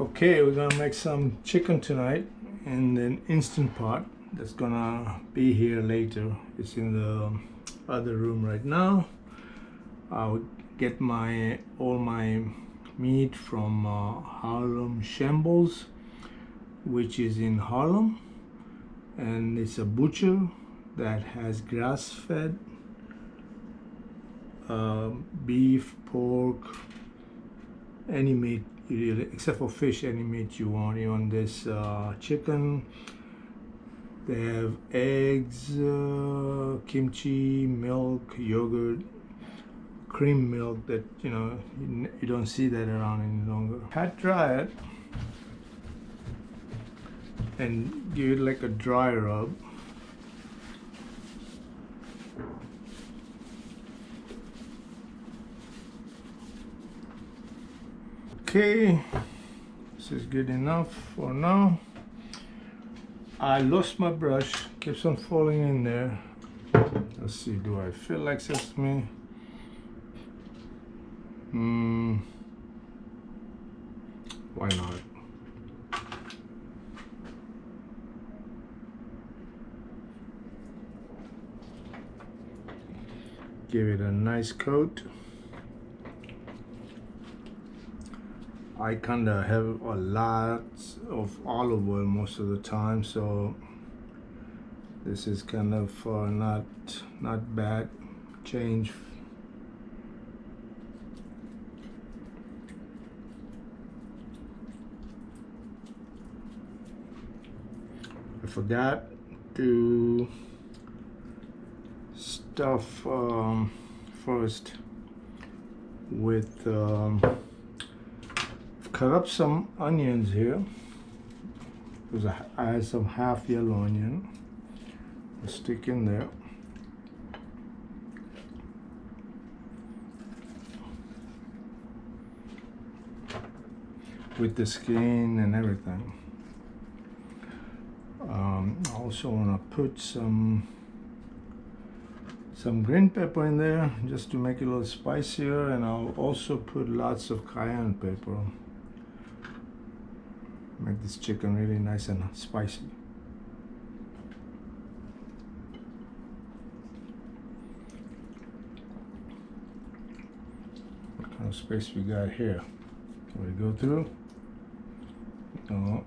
Okay, we're gonna make some chicken tonight in an instant pot that's gonna be here later. It's in the other room right now. I'll get all my meat from Harlem Shambles, which is in Harlem, and it's a butcher that has grass-fed beef, pork, any meat really, except for fish, any meat you want. You want this chicken. They have eggs, kimchi, milk, yogurt, cream milk that you don't see that around any longer. Pat dry it and give it like a dry rub. Okay, this is good enough for now. I lost my brush, keeps on falling in there. Let's see, do I feel like sesame? Why not? Give it a nice coat. I kinda have a lot of olive oil most of the time, so this is kind of not bad change. I forgot to stuff first with cut up some onions here because I had some half yellow onion. I'll stick in there. With the skin and everything. I also want to put some green pepper in there just to make it a little spicier, and I'll also put lots of cayenne pepper. Make this chicken really nice and spicy. What kind of space we got here? Can we go through? No.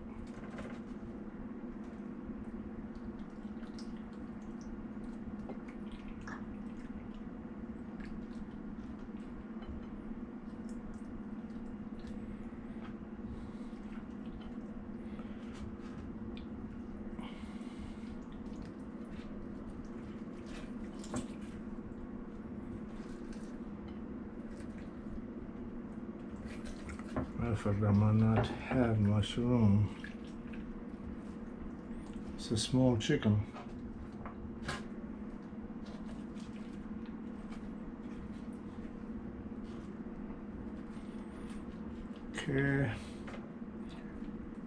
Matter of fact, I might not have much room. It's a small chicken. Okay,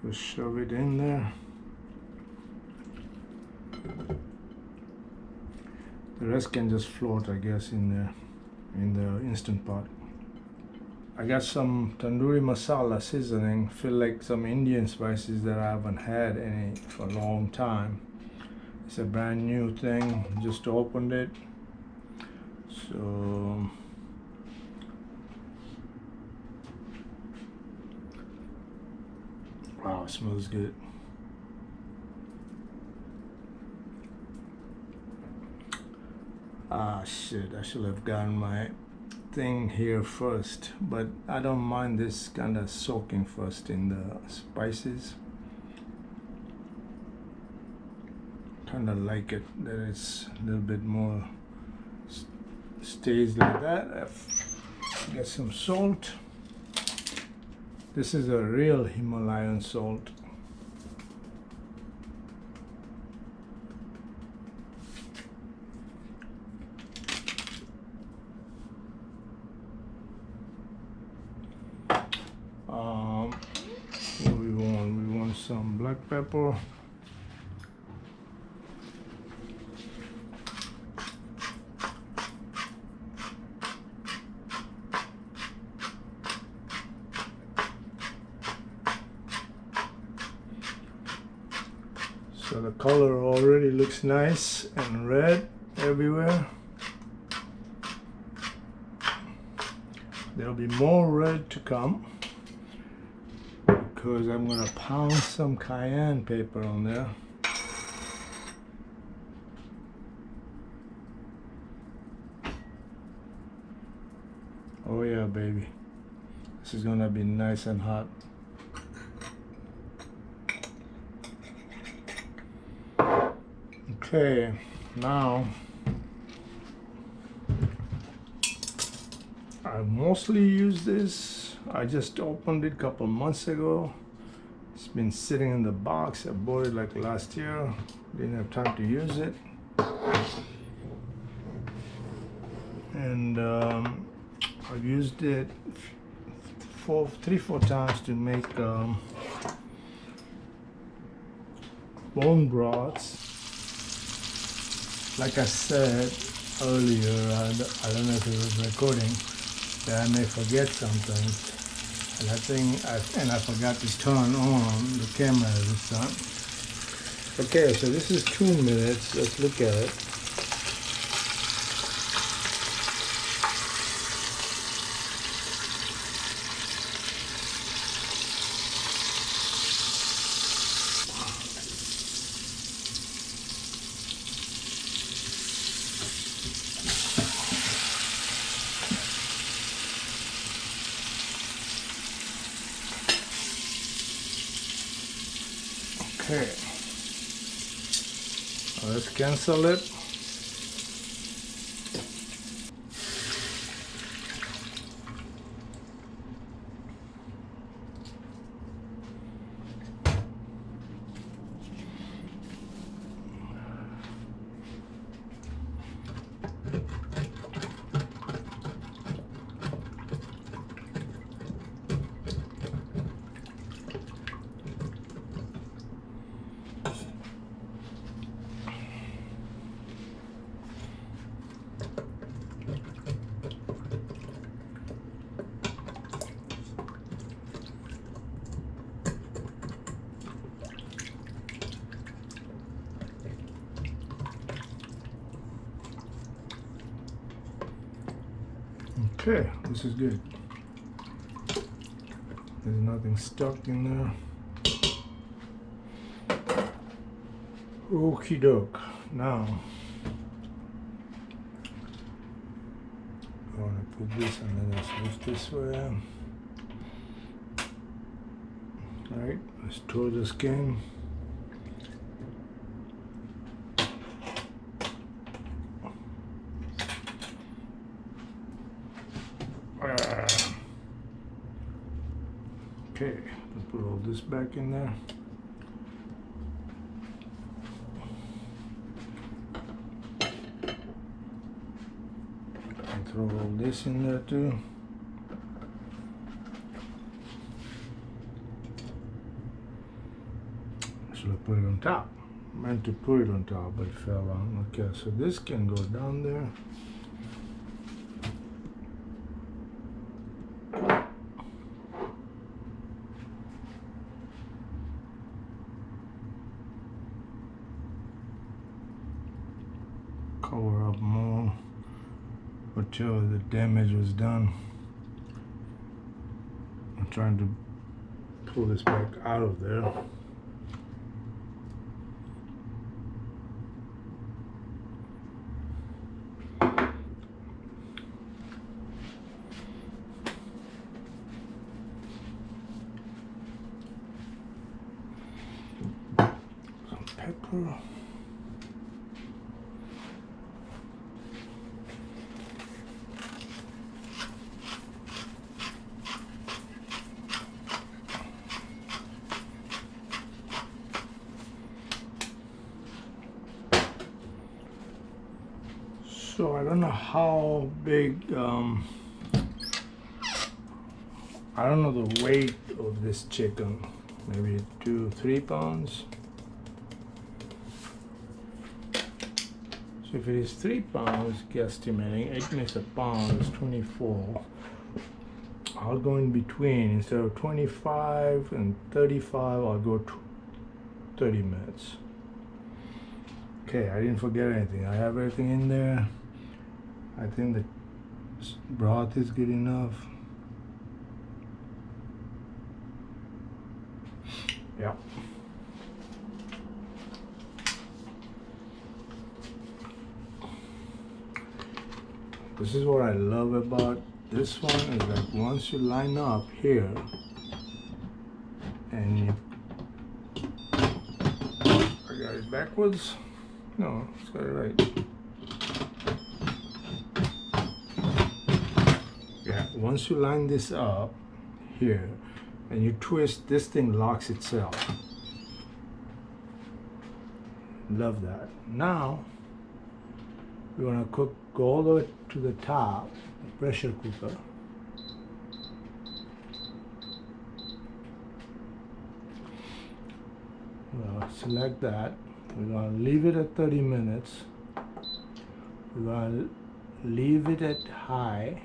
just shove it in there. The rest can just float, I guess, in the instant pot. I got some tandoori masala seasoning, feel like some Indian spices that I haven't had any for a long time. It's a brand new thing, just opened it. So wow, it smells good. Ah shit, I should have gotten my thing here first, but I don't mind this kind of soaking first in the spices. Kind of like it that it's a little bit more stays like that. Get some salt. This is a real Himalayan salt. What we want some black pepper. So the color already looks nice and red everywhere. There'll be more red to come because I'm going to pound some cayenne pepper on there. Oh yeah, baby. This is going to be nice and hot. Okay, now I mostly use this. I just opened it a couple months ago. It's been sitting in the box. I bought it like last year. Didn't have time to use it. And I've used it 3-4 times to make bone broths. Like I said earlier, I don't know if it was recording, that I may forget something, and I forgot to turn on the camera this time. Okay, so this is 2 minutes. Let's look at it. Okay, let's cancel it. Okay, this is good. There's nothing stuck in there. Okie doke. Now, I'm gonna put this and then let's move this way. Alright, let's throw the skin. Okay, let's put all this back in there. And throw all this in there too. Should I put it on top? I meant to put it on top, but it fell on. Okay, so this can go down there. Cover up more until the damage was done. I'm trying to pull this back out of there. Some pepper. So I don't know how big, I don't know the weight of this chicken, maybe 2-3 pounds. So if it is 3 pounds, guesstimating, 8 minutes a pound is 24. I'll go in between. Instead of 25 and 35, I'll go 30 minutes. Okay, I didn't forget anything. I have everything in there. I think the broth is good enough. Yeah. This is what I love about this one, is that once you line up here and you, I got it backwards. No, it's got it right. Yeah, once you line this up here and you twist, this thing locks itself. Love that. Now we're gonna go all the way to the top, the pressure cooker. Select that. We're gonna leave it at 30 minutes. We're gonna leave it at high.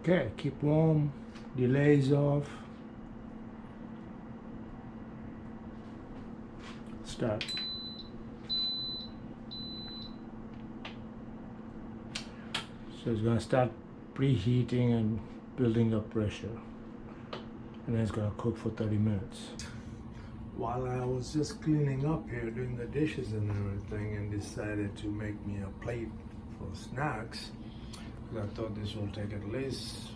Okay, keep warm, delays off. Start. So it's going to start preheating and building up pressure, and then it's going to cook for 30 minutes. While I was just cleaning up here, doing the dishes and everything, and decided to make me a plate for snacks, I thought this will take at least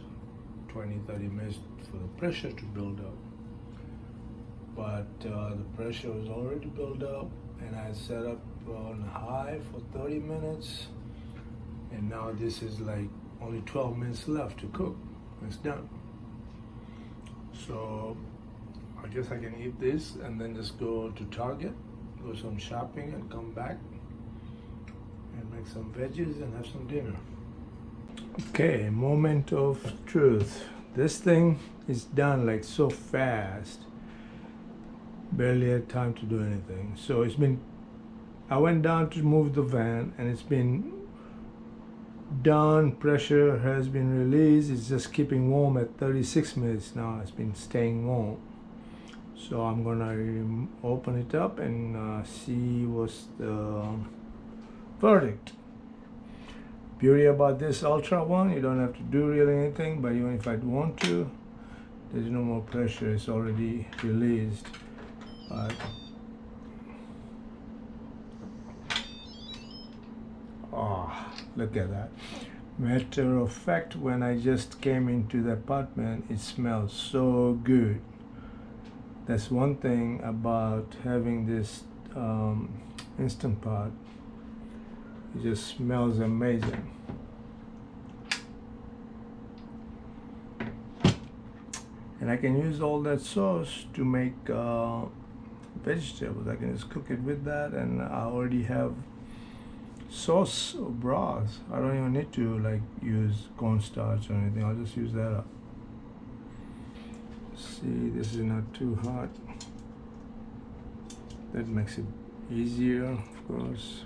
20-30 minutes for the pressure to build up. But the pressure was already built up, and I set up on high for 30 minutes, and now this is like only 12 minutes left to cook. It's done. So I guess I can eat this and then just go to Target, go some shopping, and come back and make some veggies and have some dinner. Okay, moment of truth. This thing is done like so fast. Barely had time to do anything. So it's been, I went down to move the van and it's been done. Pressure has been released. It's just keeping warm at 36 minutes now. It's been staying warm. So I'm gonna open it up and see what's the verdict. Beauty about this Ultra one, you don't have to do really anything, but even if I want to, there's no more pressure, it's already released. But oh, look at that. Matter of fact, when I just came into the apartment, it smells so good. That's one thing about having this Instant Pot. It just smells amazing. And I can use all that sauce to make vegetables. I can just cook it with that, and I already have sauce or broth. I don't even need to like use cornstarch or anything. I'll just use that up. See, this is not too hot. That makes it easier, of course.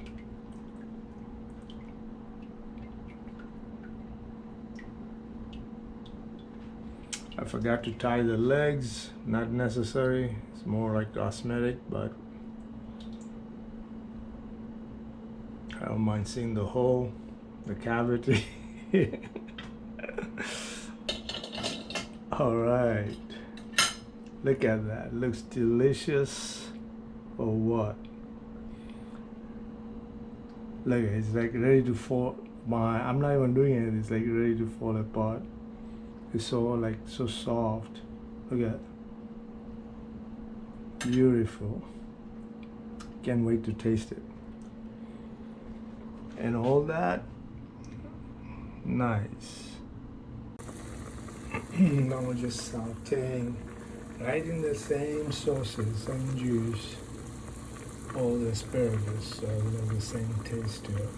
I forgot to tie the legs, not necessary, it's more like cosmetic, but I don't mind seeing the hole, the cavity. All right, look at that, looks delicious or what? Look, it's like ready to fall, I'm not even doing it, it's like ready to fall apart. It's so soft. Look at that. Beautiful. Can't wait to taste it. And all that, nice. Now we're just sauteing right in the same sauces, same juice, all the asparagus, so we have the same taste to it.